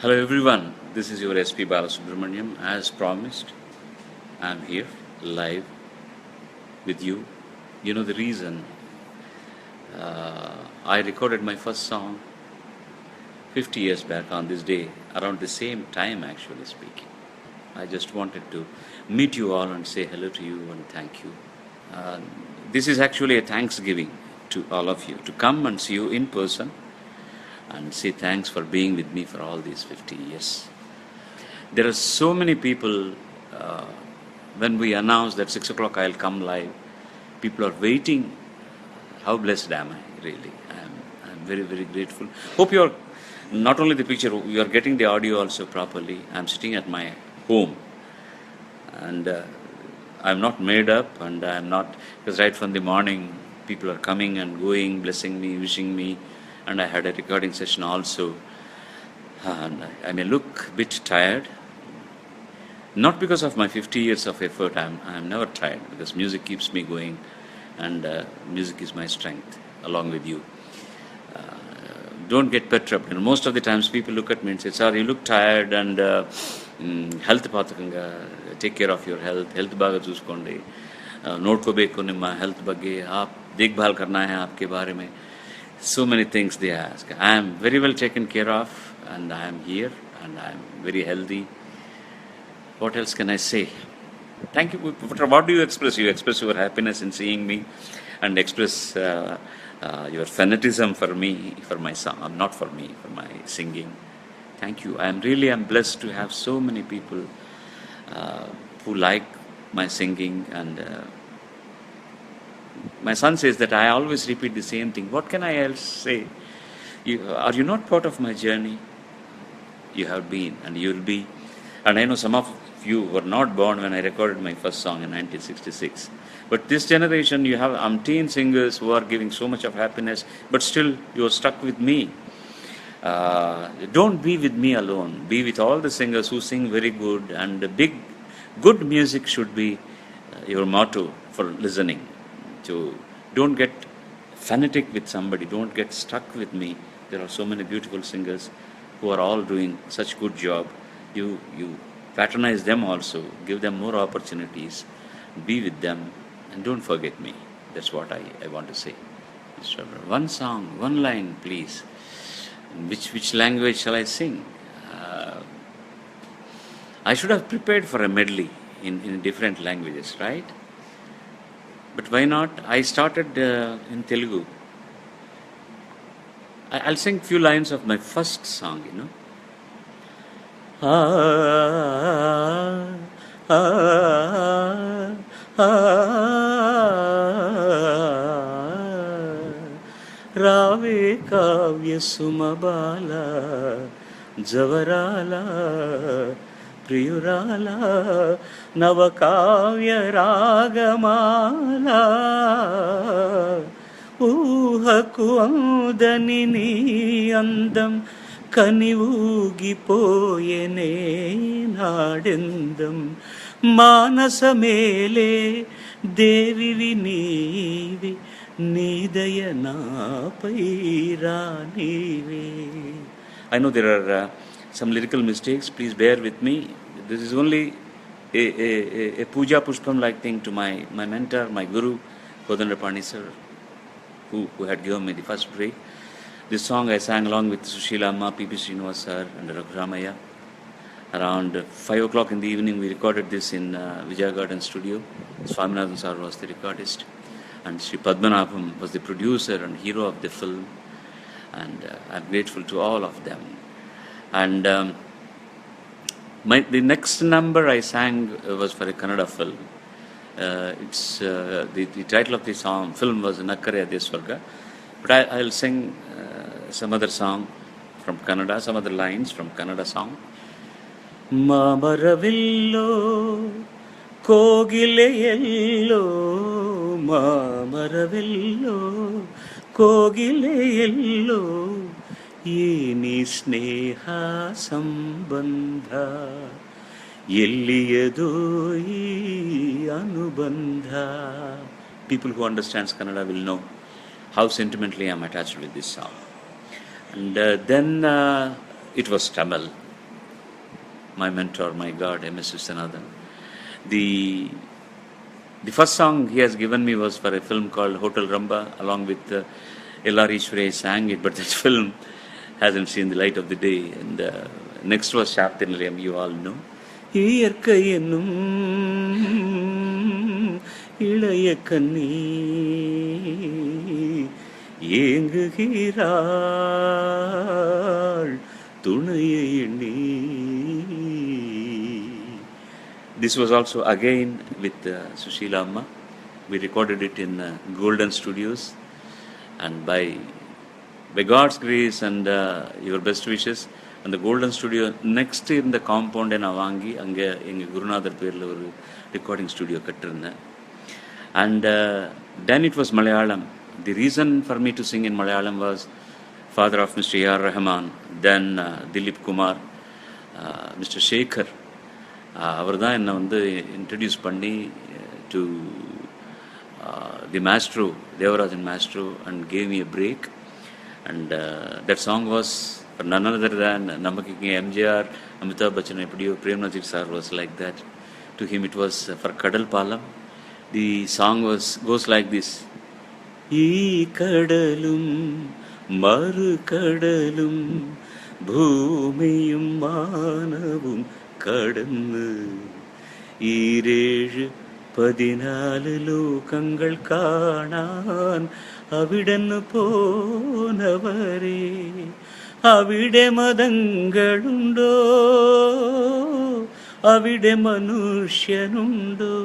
Hello everyone, this is your SP Balasubramaniam. As promised, I'm here live with you. You know the reason I recorded my first song 50 years back on this day, around the same time actually speaking. I just wanted to meet you all and say hello to you and thank you. Uh, this is actually a thanksgiving to all of you to come and see you in person and say thanks for being with me for all these 50 years. There are so many people, uh, when we announce that 6 o'clock I'll come live, people are waiting. How blessed am I, really? I'm very, very grateful. Hope you're not only the picture, you are getting the audio also properly. I'm sitting at my home and I'm not made up and I'm not, because right from the morning, people are coming and going, blessing me, wishing me, and I had a recording session also. And I may look a bit tired, not because of my 50 years of effort. I'm never tired because music keeps me going, and music is my strength along with you. Uh, don't get perturbed. You know, most of the times people look at me and say, "Sir, you look tired and health pathakanga, take care of your health. Health baga chuskondi. Nodkobeku nimma health bagge. Aap dekhbhal karna hai aapke bare mein." So many things they ask. I am very well taken care of, and I am here, and I am very healthy. What else can I say? Thank you. What do you express? You express your happiness in seeing me, and express your fanatism for me, for my song, not for me, for my singing. Thank you. I'm blessed to have so many people who like my singing, and my son says that I always repeat the same thing. What can I else say? Are you not part of my journey? You have been, and you will be. And I know some of you were not born when I recorded my first song in 1966. But this generation, you have umpteen singers who are giving so much of happiness, but still you are stuck with me. Don't be with me alone. Be with all the singers who sing very good, and good music should be your motto for listening. So don't get fanatic with somebody. Don't get stuck with me. There are so many beautiful singers who are all doing such good job. You patronize them also. Give them more opportunities. Be with them, and don't forget me. That's what I want to say. One song, one line, please. Which language shall I sing? I should have prepared for a medley in different languages, right? But why not? I started in Telugu. I'll sing few lines of my first song, you know. రావే కావ్య సుమబాల జవరాల ప్రియురాల నవకావ్య రాగమాల ఊహకు అందని నీ అందం కని ఊగిపోయెనే నాడెందం మానసమేలే దేవివి నీవి నీదయ నాపై రానివే. I know there are some lyrical mistakes. Please bear with me. This is only a puja pushpam like thing to my mentor, my guru, Kodandapani sir, who had given me the first break. This song I sang along with Sushila Amma, P.P. Srinivas sir, and Raghuramaya. Around 5 o'clock in the evening, we recorded this in Vijaya Garden studio. Swaminathan sir was the recordist, and Sri Padmanabham was the producer and hero of the film. And I'm grateful to all of them. And the next number I sang was for a Kannada film. It's the title of the film was Nakkare Adeswarga. But I'll sing some other song from Kannada, some other lines from Kannada song. Mamaravillo ಕೋಗಿಲೆಯೆಲ್ಲೋ ಮಾಮರವೆಲ್ಲೋ ಕೋಗಿಲೆಯೆಲ್ಲೋ ಈ ನೀ ಸ್ನೇಹ ಸಂಬಂಧ ಎಲ್ಲಿಯದೋ ಈ ಅನುಬಂಧ. People who understands Kannada will know how sentimentally I am attached with this song. And then it was Tamil. my mentor, my God, M.S. Viswanathan. The first song he has given me was for a film called Hotel Ramba, along with L.R. Ishware sang it, but that film hasn't seen the light of the day. And next was Shakti Nilayam, you all know. இயற்கை என்னும் இளைய கண்ணி ஏங்குகிறாள் துணையை எண்ணி. This was also again with Sushila Amma. We recorded it in Golden Studios, and by God's grace and your best wishes, and the Golden Studio next in the compound நான் வாங்கி அங்கே எங்கள் குருநாதர் பேரில் ஒரு recording studio கட்டிருந்தேன். And then it was Malayalam. The reason for me to sing in Malayalam was father of Mr. A.R. Rahman, then Dilip Kumar, Mr. Shekhar. அவர் தான் என்னை வந்து இன்ட்ரடியூஸ் பண்ணி to the maestro, Devarajan maestro, and gave me a break. And that song was for none other than நமக்கு இங்கே எம்ஜிஆர், அமிதாப் பச்சன் எப்படியோ, Prem Nazir sir was like that. To him it was for கடல் பாலம். The song goes like this. ஈ கடலும் மறு கடலும் பூமியும் மானவும் கடந்து 14 லோகங்கள் காணான் அவிடன்னு போனவரே, അവിടെ മതങ്ങളുണ്ടോ, അവിടെ മനുഷ്യനുണ്ടോ.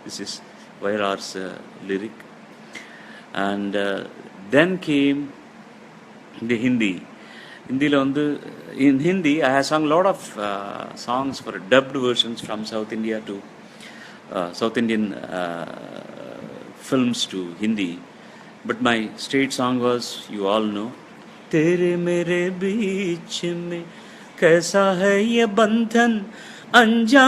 This is Vairar's lyric. And then came the Hindi. In Hindi, I have sung a lot of songs for dubbed versions from South India to South Indian films to Hindi. But my state song was, you all know, तेरे मेरे बीच में कैसा है ये बंधन अनजाना,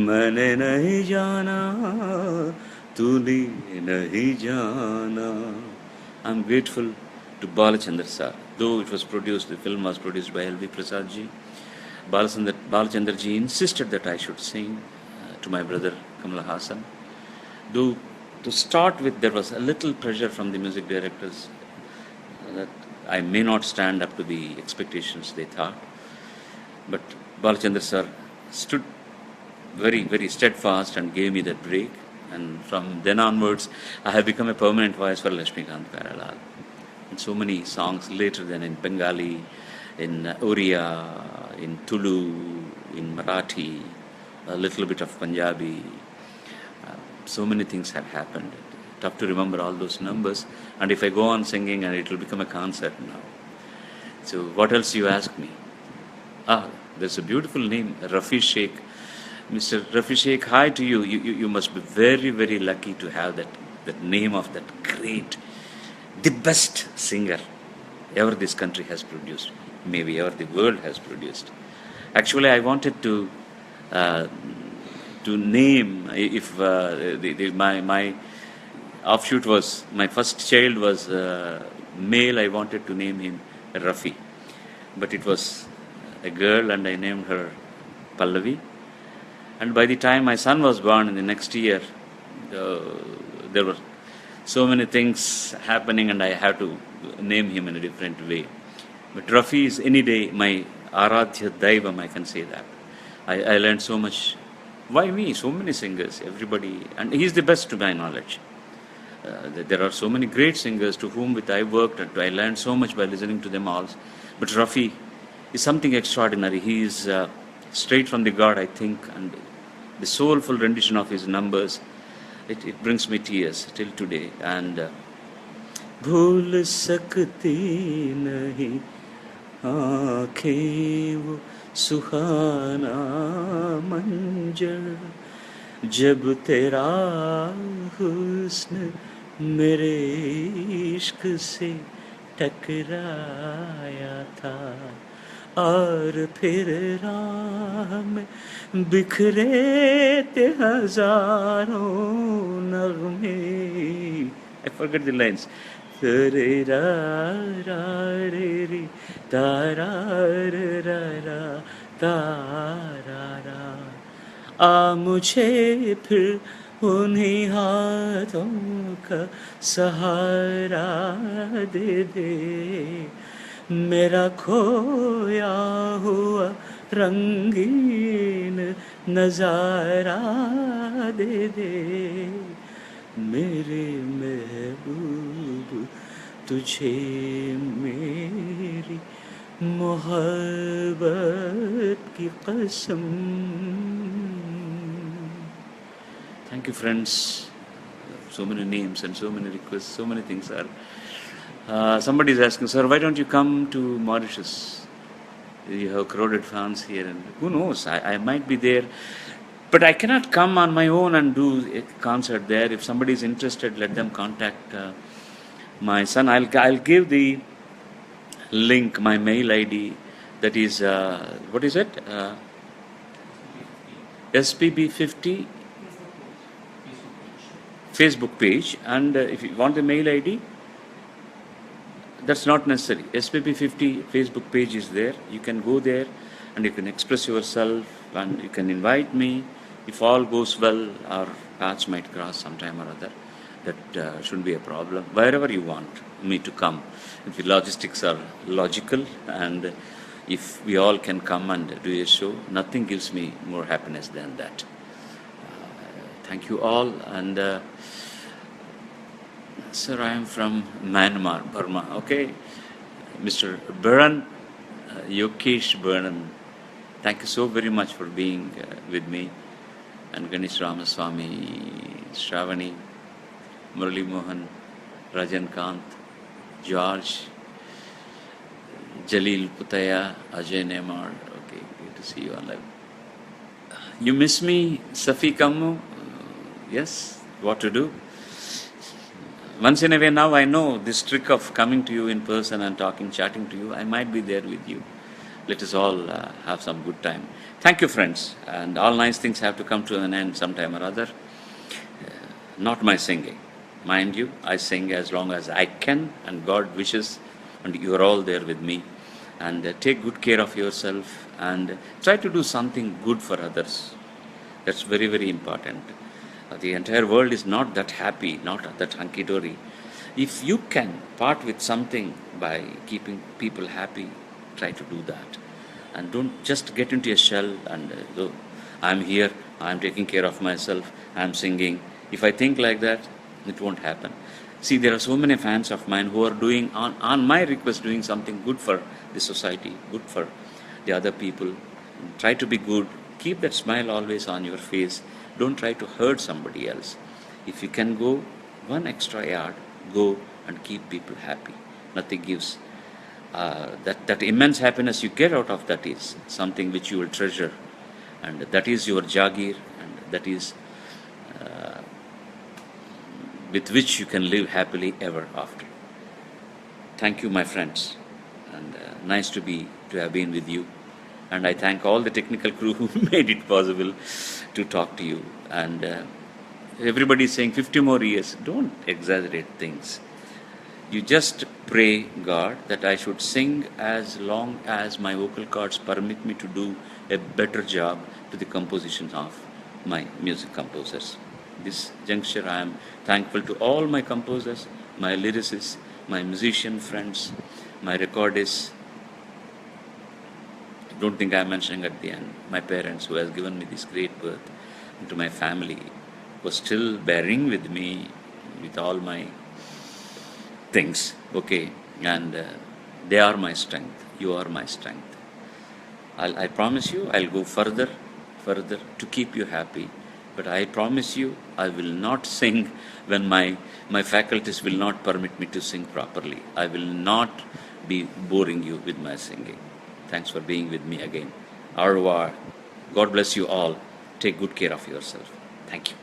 मैंने नहीं जाना तूने नहीं जाना. I'm grateful to Balachandra sir. Though it was produced, the film was produced by L.V. Prasad ji, Balachandra ji insisted that I should sing to my brother Kamal Haasan. Though to start with, there was a little pressure from the music directors that I may not stand up to the expectations they thought. But Balachandra sir stood very, very steadfast and gave me that break. And from then onwards, I have become a permanent voice for Lakshmikant Pyarelal. And so many songs later than in Bengali, in Oriya, in Tulu, in Marathi, a little bit of Punjabi. So many things have happened. Tough to remember all those numbers. And if I go on singing, and it will become a concert now. So what else you ask me? There's a beautiful name, Rafi Sheikh. Mr. Rafi Sheikh, hi to you. You must be very, very lucky to have that name of that great, the best singer ever this country has produced, maybe ever the world has produced. Actually, I wanted to name, if my offshoot was, my first child was male, I wanted to name him Rafi. But it was a girl, and I named her Pallavi. And by the time my son was born in the next year, there were so many things happening, and I had to name him in a different way. But Rafi is any day my Aradhya Daivam, I can say that. I learned so much. Why me? So many singers, everybody, and he's the best to my knowledge. There are so many great singers to whom with I worked, and I learned so much by listening to them all. But Rafi is something extraordinary. He is straight from the God, I think, and the soulful rendition of his numbers, it brings me tears till today. And भूल सकती नहीं आँखें वो सुहाना मंजर, जब तेरा हुस्न मेरे इश्क से टकराया था, और फिर राह में बिखरे थे हजारों नगमे. I forget the lines. re ra ra re re ta ra ra ra ta ra ra आ मुझे फिर उन्हीं हाथों का सहारा दे दे मेरा खोया हुआ रंगीन नजारा दे दे मेरे महबूब तुझे मेरी मोहब्बत की कसम. Thank you, friends. So many names and so many requests, so many things are. Somebody is asking, sir, why don't you come to Mauritius? You have crowded fans here, and who knows? I might be there, but I cannot come on my own and do a concert there. If somebody is interested, let them contact my son. I'll give the link, my mail ID. That is what is it? SPB50 Facebook page, and if you want the mail ID, that's not necessary. SPB50 Facebook page is there. You can go there and you can express yourself and you can invite me. If all goes well, our paths might cross sometime or other. That shouldn't be a problem. Wherever you want me to come, if the logistics are logical and if we all can come and do a show, nothing gives me more happiness than that. Thank you all. And sir, I am from Myanmar, Burma. Okay, Mr. Baran, Yokesh Baran, thank you so very much for being with me. And Ganesh Ramaswamy, Shravani, Murali Mohan, Rajan Kant, George, Jalil Putaya, Ajay Nemar. Okay, good to see you all live. You miss me, Safi Kammu? Yes, what to do? Once in a way now I know this trick of coming to you in person and talking, chatting to you. I might be there with you. Let us all have some good time. Thank you, friends. And all nice things have to come to an end sometime or other. Not my singing. Mind you, I sing as long as I can and God wishes, and you are all there with me. And take good care of yourself and try to do something good for others. That's very, very important. The entire world is not that happy, not that hunky-dory. If you can part with something by keeping people happy, try to do that. And don't just get into a shell and go, I'm here, I'm taking care of myself, I'm singing. If I think like that, it won't happen. See, there are so many fans of mine who are doing, on my request, doing something good for the society, good for the other people. Try to be good. Keep that smile always on your face. Don't try to hurt somebody else. If you can go one extra yard, go and keep people happy. Nothing gives. That immense happiness you get out of that is something which you will treasure. And that is your jagir, and that is with which you can live happily ever after. Thank you, my friends. And nice to have been with you. And I thank all the technical crew who made it possible to talk to you. And everybody is saying 50 more years. Don't exaggerate things. You just pray God that I should sing as long as my vocal cords permit me to do a better job to the compositions of my music composers. This juncture I am thankful to all my composers, my lyricists, my musician friends, my recordists. Don't think I'm mentioning at the end. My parents who has given me this great birth, and to my family who are still bearing with me with all my things. Okay, and they are my strength. You are my strength. I promise you I'll go further to keep you happy. But I promise you I will not sing when my faculties will not permit me to sing properly. I will not be boring you with my singing. Thanks for being with me again. Au revoir. God bless you all. Take good care of yourself. Thank you.